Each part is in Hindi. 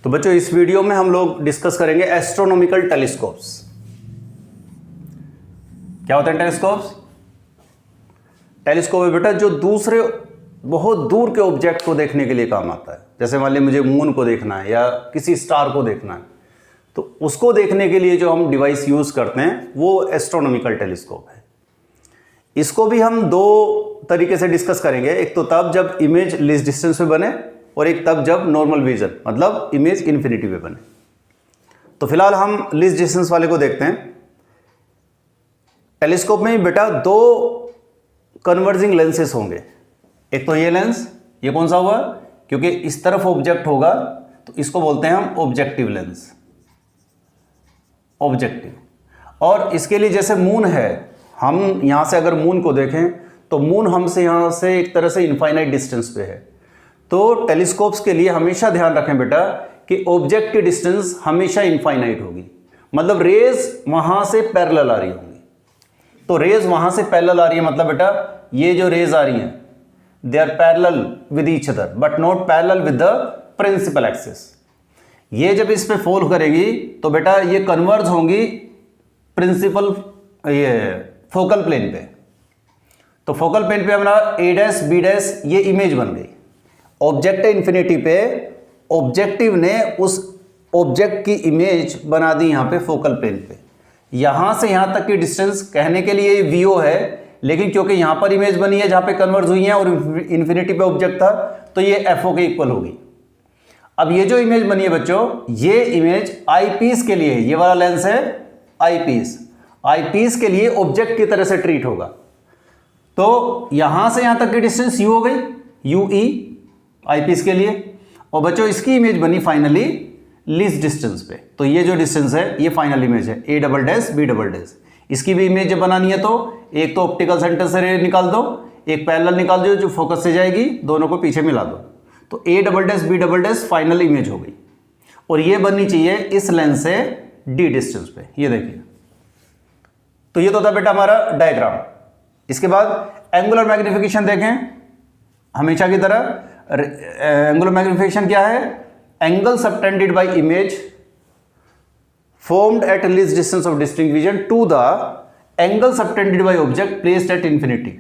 तो बच्चों इस वीडियो में हम लोग डिस्कस करेंगे एस्ट्रोनॉमिकल टेलीस्कोप्स। क्या होते हैं टेलीस्कोप्स? टेलीस्कोप है बेटा जो दूसरे बहुत दूर के ऑब्जेक्ट को देखने के लिए काम आता है। जैसे मान लीजिए मुझे मून को देखना है या किसी स्टार को देखना है, तो उसको देखने के लिए जो हम डिवाइस यूज करते हैं वो एस्ट्रोनॉमिकल टेलीस्कोप है। इसको भी हम दो तरीके से डिस्कस करेंगे, एक तो तब जब इमेज लीस्ट डिस्टेंस पे बने और एक तब जब नॉर्मल विजन मतलब इमेज इन्फिनिटी पे बने। तो फिलहाल हम लीस्ट डिस्टेंस वाले को देखते हैं। टेलीस्कोप में बेटा दो कन्वर्जिंग लेंसेस होंगे। एक तो ये लेंस, ये कौन सा हुआ? क्योंकि इस तरफ ऑब्जेक्ट होगा तो इसको बोलते हैं हम ऑब्जेक्टिव लेंस, ऑब्जेक्टिव। और इसके लिए जैसे मून है, हम यहां से अगर मून को देखें तो मून हमसे यहां से एक तरह से इनफाइनाइट डिस्टेंस पे है। तो टेलीस्कोप्स के लिए हमेशा ध्यान रखें बेटा कि ऑब्जेक्ट की डिस्टेंस हमेशा इनफाइनाइट होगी, मतलब रेज वहां से पैरेलल आ रही होंगी। तो रेज वहां से पैरेलल आ रही है मतलब बेटा ये जो रेज आ रही हैं they are parallel with each other but not parallel with the principal axis. ये जब इस पे फॉल करेगी तो बेटा ये कन्वर्ज होंगी प्रिंसिपल ये फोकल प्लेन पे। तो फोकल प्लेन पे हमारा ए डैश बी डैश ये इमेज बन गई। ऑब्जेक्ट इन्फिनिटी पे ऑब्जेक्टिव ने उस ऑब्जेक्ट की इमेज बना दी यहां पे फोकल प्लेन पे। यहां से यहां तक की डिस्टेंस कहने के लिए वीओ है, लेकिन क्योंकि यहां पर इमेज बनी है जहां पे कन्वर्ज हुई है और इन्फिनिटी पे ऑब्जेक्ट था तो ये एफओ के इक्वल होगी। अब ये जो इमेज बनी है बच्चों, ये इमेज आईपीस के लिए, ये वाला लेंस है आईपीस, आईपीस के लिए ऑब्जेक्ट की तरह से ट्रीट होगा। तो यहां से यहां तक की डिस्टेंस यू हो गई, यूई आईपीस के लिए। और बच्चों इसकी इमेज बनी फाइनली लीस्ट डिस्टेंस पे। तो ये जो डिस्टेंस है ये फाइनल इमेज है, A double dash B double dash. इसकी भी इमेज जब बनानी है तो एक तो ऑप्टिकल सेंटर से रे निकाल दो, एक पैरेलल निकाल दो जो फोकस से जाएगी, दोनों को पीछे मिला दो। तो A double dash B double dash final image हो गई। और ये बननी चाहिए इस लेंस से डी डिस्टेंस पे। ये देखिए, तो ये तो था बेटा हमारा डायग्राम। इसके बाद एंगुलर मैग्निफिकेशन देखें, हमेशा की तरह एंगुलर मैग्निफिकेशन क्या है? Angle subtended bye image formed at least distance of distinct vision to the angle subtended by object placed at infinity।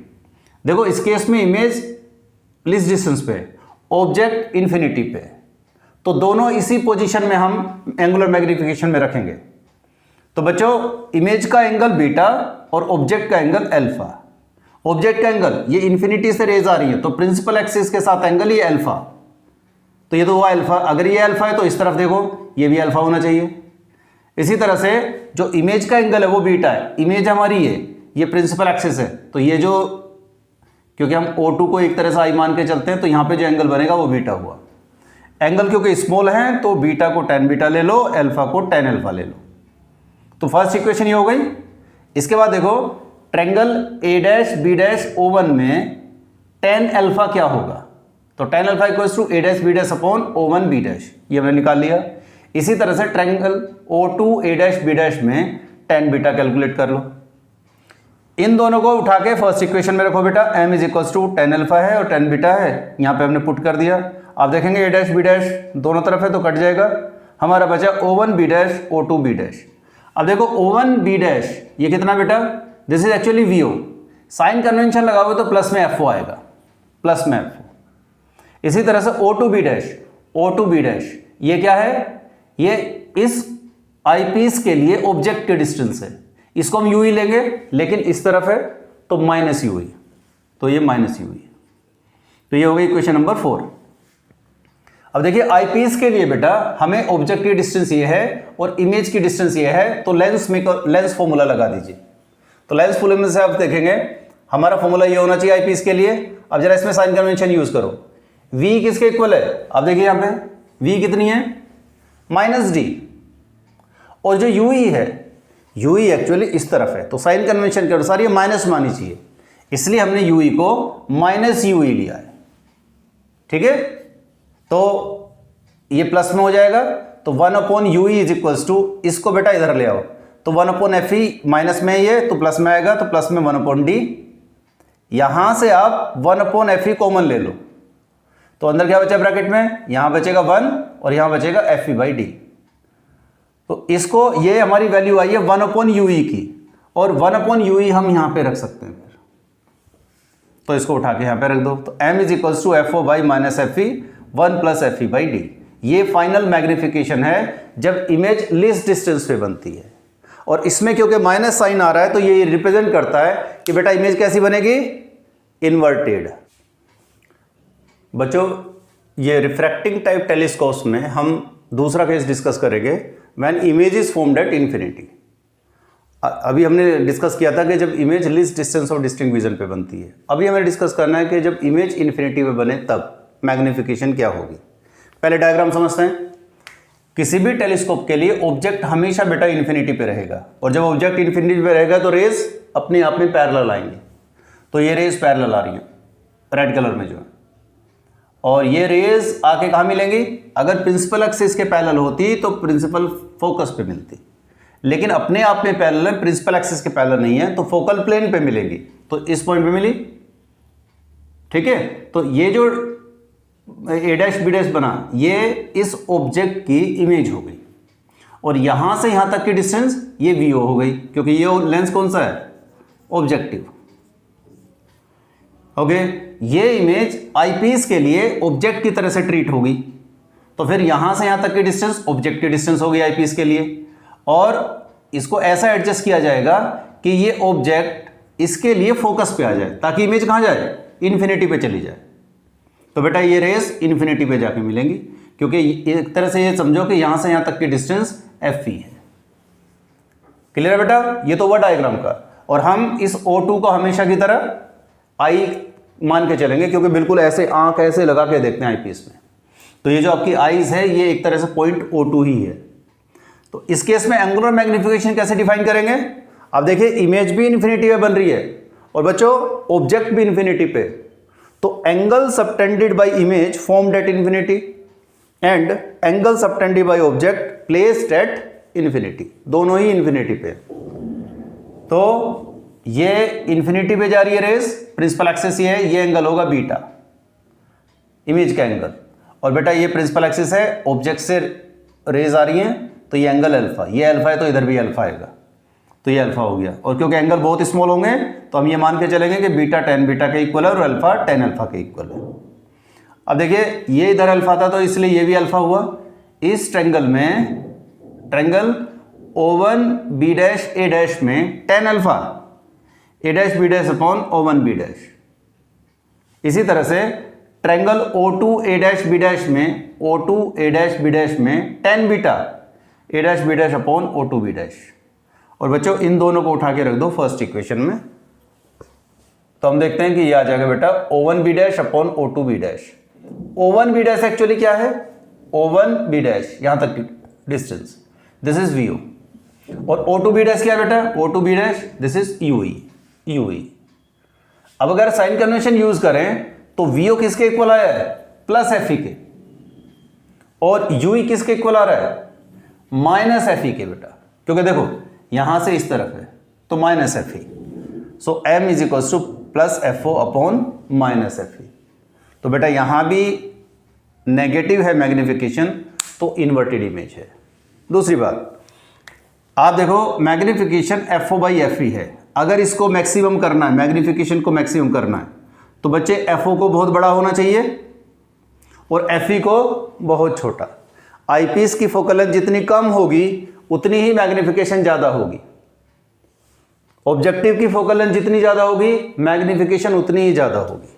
देखो इस केस में इमेज लीस्ट डिस्टेंस पे, ऑब्जेक्ट इन्फिनिटी पे, तो दोनों इसी पोजीशन में हम एंगुलर मैग्निफिकेशन में रखेंगे। तो बच्चों इमेज का एंगल बीटा और ऑब्जेक्ट का एंगल अल्फा। ऑब्जेक्ट का एंगल ये इन्फिनिटी से रेज आ रही है तो प्रिंसिपल एक्सिस के साथ एंगल ये अल्फा। तो ये तो हुआ अल्फा। अगर ये अल्फा है तो इस तरफ देखो ये भी अल्फा होना चाहिए। इसी तरह से जो इमेज का एंगल है वो बीटा है। इमेज हमारी है, ये प्रिंसिपल एक्सिस है, तो ये जो, क्योंकि हम O2 को एक तरह से आई मान के चलते हैं तो यहां पे जो एंगल बनेगा वो बीटा हुआ। एंगल क्योंकि स्मॉल है तो बीटा को tan बीटा ले लो, अल्फा को tan अल्फा ले लो। तो फर्स्ट इक्वेशन ये हो गई। इसके बाद देखो triangle A dash B dash O1 में tan अल्फा क्या होगा? तो tan alpha equals to A dash B dash upon O1 B dash, ये हमने निकाल लिया। इसी तरह से triangle O2 A dash B dash में tan बीटा कैलकुलेट कर लो। इन दोनों को उठा के फर्स्ट इक्वेशन में रखो बेटा। m is equals to tan alpha है और tan बीटा है, यहां पे हमने पुट कर दिया। आप देखेंगे ए डैश बी डैश दोनों तरफ है तो कट जाएगा। हमारा बचा O1 B dash O2 B dash. अब देखो O1 बी डैश ये कितना बेटा? This is actually VO। Sign convention लगाओगे तो प्लस में FO आएगा, प्लस में FO। इसी तरह से O2 B dash, O2 B dash ये क्या है? ये इस आईपीस के लिए ऑब्जेक्ट के डिस्टेंस है। इसको हम यूई लेंगे, लेकिन इस तरफ है तो माइनस यूई, तो ये माइनस यूई। तो ये हो गई इक्वेशन नंबर 4। अब देखिए आईपीस के लिए बेटा हमें ऑब्जेक्ट की डिस्टेंस ये है और इमेज की डिस्टेंस ये है, तो लेंस फॉर्मूला लगा दीजिए। तो लेंस फॉर्मूला से आप देखेंगे हमारा फॉर्मूला ये होना चाहिए आईपीस के लिए। अब जरा इसमें साइन कन्वेंशन यूज करो। v किसके इक्वल है? आप देखिए यहां पे v कितनी है? -d। और जो यूई है, यूई एक्चुअली इस तरफ है तो साइन कन्वेंशन के अनुसार ये माइनस मानी चाहिए, इसलिए हमने यूई को माइनस यूई लिया है। ठीक है, तो ये प्लस में हो जाएगा। तो 1/ui इज इक्वल्स टू, इसको बेटा इधर ले आओ, तो 1/fe माइनस में ये तो प्लस में आएगा, तो प्लस में 1/d। यहां से आप 1/fe कॉमन ले लो, तो अंदर क्या बचा ब्रैकेट में? यहां बचेगा 1 और यहाँ बचेगा एफ ई बाई डी। तो इसको, ये हमारी वैल्यू आई है 1/UE की, और 1/UE हम यहाँ पे रख सकते हैं फिर, तो इसको उठा के यहाँ पे रख दो। तो m is equals to F O by minus F E 1 plus F E by D. ये फाइनल मैग्निफिकेशन है जब इमेज लीस्ट डिस्टेंस पे बनती है। और इसमें क्योंकि माइनस साइन आ रहा है तो ये रिप्रेजेंट करता है कि बेटा इमेज कैसी बनेगी, इन्वर्टेड। बच्चों ये रिफ्रैक्टिंग टाइप टेलीस्कोप्स में हम दूसरा केस डिस्कस करेंगे, when image is formed at infinity. अभी हमने डिस्कस किया था कि जब image least distance of distinct vision पे बनती है। अभी हमें डिस्कस करना है कि जब इमेज इन्फिनिटी पे बने तब मैग्निफिकेशन क्या होगी। पहले डायग्राम समझते हैं। किसी भी टेलीस्कोप के लिए ऑब्जेक्ट हमेशा बेटा इन्फिनिटी पे रहेगा, और जब ऑब्जेक्ट इन्फिनिटी पे रहेगा तो रेज अपने आप में पैरेलल आएंगे। तो ये रेज पैरेलल आ रही है रेड कलर में जो है, और ये रेज आके कहाँ मिलेंगी, अगर प्रिंसिपल एक्सिस के पैरेलल होती तो प्रिंसिपल फोकस पे मिलती, लेकिन अपने आप में पैरेलल है, प्रिंसिपल एक्सिस के पैरेलल नहीं है, तो फोकल प्लेन पे मिलेगी। तो इस पॉइंट पे मिली, ठीक है। तो ये जो ए डैश बी डैश बना, ये इस ऑब्जेक्ट की इमेज हो गई, और यहां से यहां तक की डिस्टेंस ये वीओ हो गई, क्योंकि ये लेंस कौन सा है, ऑब्जेक्टिव। ओके, ये इमेज आईपीस के लिए ऑब्जेक्ट की तरह से ट्रीट होगी, तो फिर यहां से यहां तक की डिस्टेंस ऑब्जेक्ट की डिस्टेंस होगी आईपीस के लिए, और इसको ऐसा एडजस्ट किया जाएगा कि ये ऑब्जेक्ट इसके लिए फोकस पे आ जाए, ताकि इमेज कहां जाए, इन्फिनिटी पे चली जाए। तो बेटा ये रेस इन्फिनिटी पे जाके मिलेंगी, क्योंकि एक तरह से ये समझो कि यहां से यहां तक की डिस्टेंस एफ ई है। क्लियर है बेटा, ये तो हुआ डायग्राम का। और हम इस O2 को हमेशा की तरह आई मान के चलेंगे, क्योंकि बिल्कुल ऐसे आंख ऐसे लगा के देखते हैं आईपीस में। तो ये जो आपकी आईज है ये एक तरह से पॉइंट O2 ही है। तो इस केस में एंगुलर मैग्निफिकेशन कैसे डिफाइन करेंगे। अब देखिए इमेज भी इन्फिनिटी पे बन रही है, और बच्चों ऑब्जेक्ट भी इन्फिनिटी पे, तो angle subtended bye image formed at infinity and angle subtended by object placed at infinity, दोनों ही इन्फिनिटी पे। तो ये इन्फिनिटी पे जा रही है रेस, प्रिंसिपल एक्सिस ये है, ये एंगल होगा बीटा, इमेज का एंगल, और बेटा ये प्रिंसिपल एक्सिस है, ऑब्जेक्ट से रेज आ रही हैं, तो ये एंगल अल्फा, ये अल्फा है तो इधर भी अल्फा आएगा, तो ये अल्फा हो गया। और क्योंकि एंगल बहुत स्मॉल होंगे तो हम ये मान के चलेंगे कि बीटा tan बीटा के इक्वल है और अल्फा tan अल्फा के इक्वल है। अब देखिए ये इधर अल्फा था तो इसलिए ये भी अल्फा हुआ। इस ट्रायंगल में, triangle O1 B dash A dash में tan alpha A dash B dash upon O1 B dash. इसी तरह से triangle O2 A dash B dash में O2 A dash B dash में tan beta A dash B dash upon O2 B dash. और बच्चों इन दोनों को उठा के रख दो फर्स्ट इक्वेशन में, तो हम देखते हैं कि ये आ जाएगा बेटा O1 B dash upon O2 B dash. O1 B dash actually क्या है, O1 B डैश यहां तक की डिस्टेंस, दिस इज VO, और O2 B डैश क्या है बेटा, O2 B dash this is UE। अब अगर साइन कन्वेंशन यूज करें तो VO किसके इक्वल आया है, प्लस FE के, और UE किसके इक्वल आ रहा है, माइनस FE के बेटा, क्योंकि देखो यहां से इस तरफ है तो minus FE, so M is equal two plus FO upon minus FE। तो बेटा यहां भी नेगेटिव है मैग्निफिकेशन, तो इन्वर्टेड इमेज है। दूसरी बात आप देखो मैग्निफिकेशन FO बाई FE है, अगर इसको मैक्सिमम करना है, मैग्निफिकेशन को मैक्सिमम करना है, तो बच्चे FO को बहुत बड़ा होना चाहिए और FE को बहुत छोटा। आईपीस की फोकल लेंथ जितनी कम होगी उतनी ही मैग्निफिकेशन ज़्यादा होगी, ऑब्जेक्टिव की फोकल लेंथ जितनी ज़्यादा होगी मैग्निफिकेशन उतनी ही ज़्यादा होगी।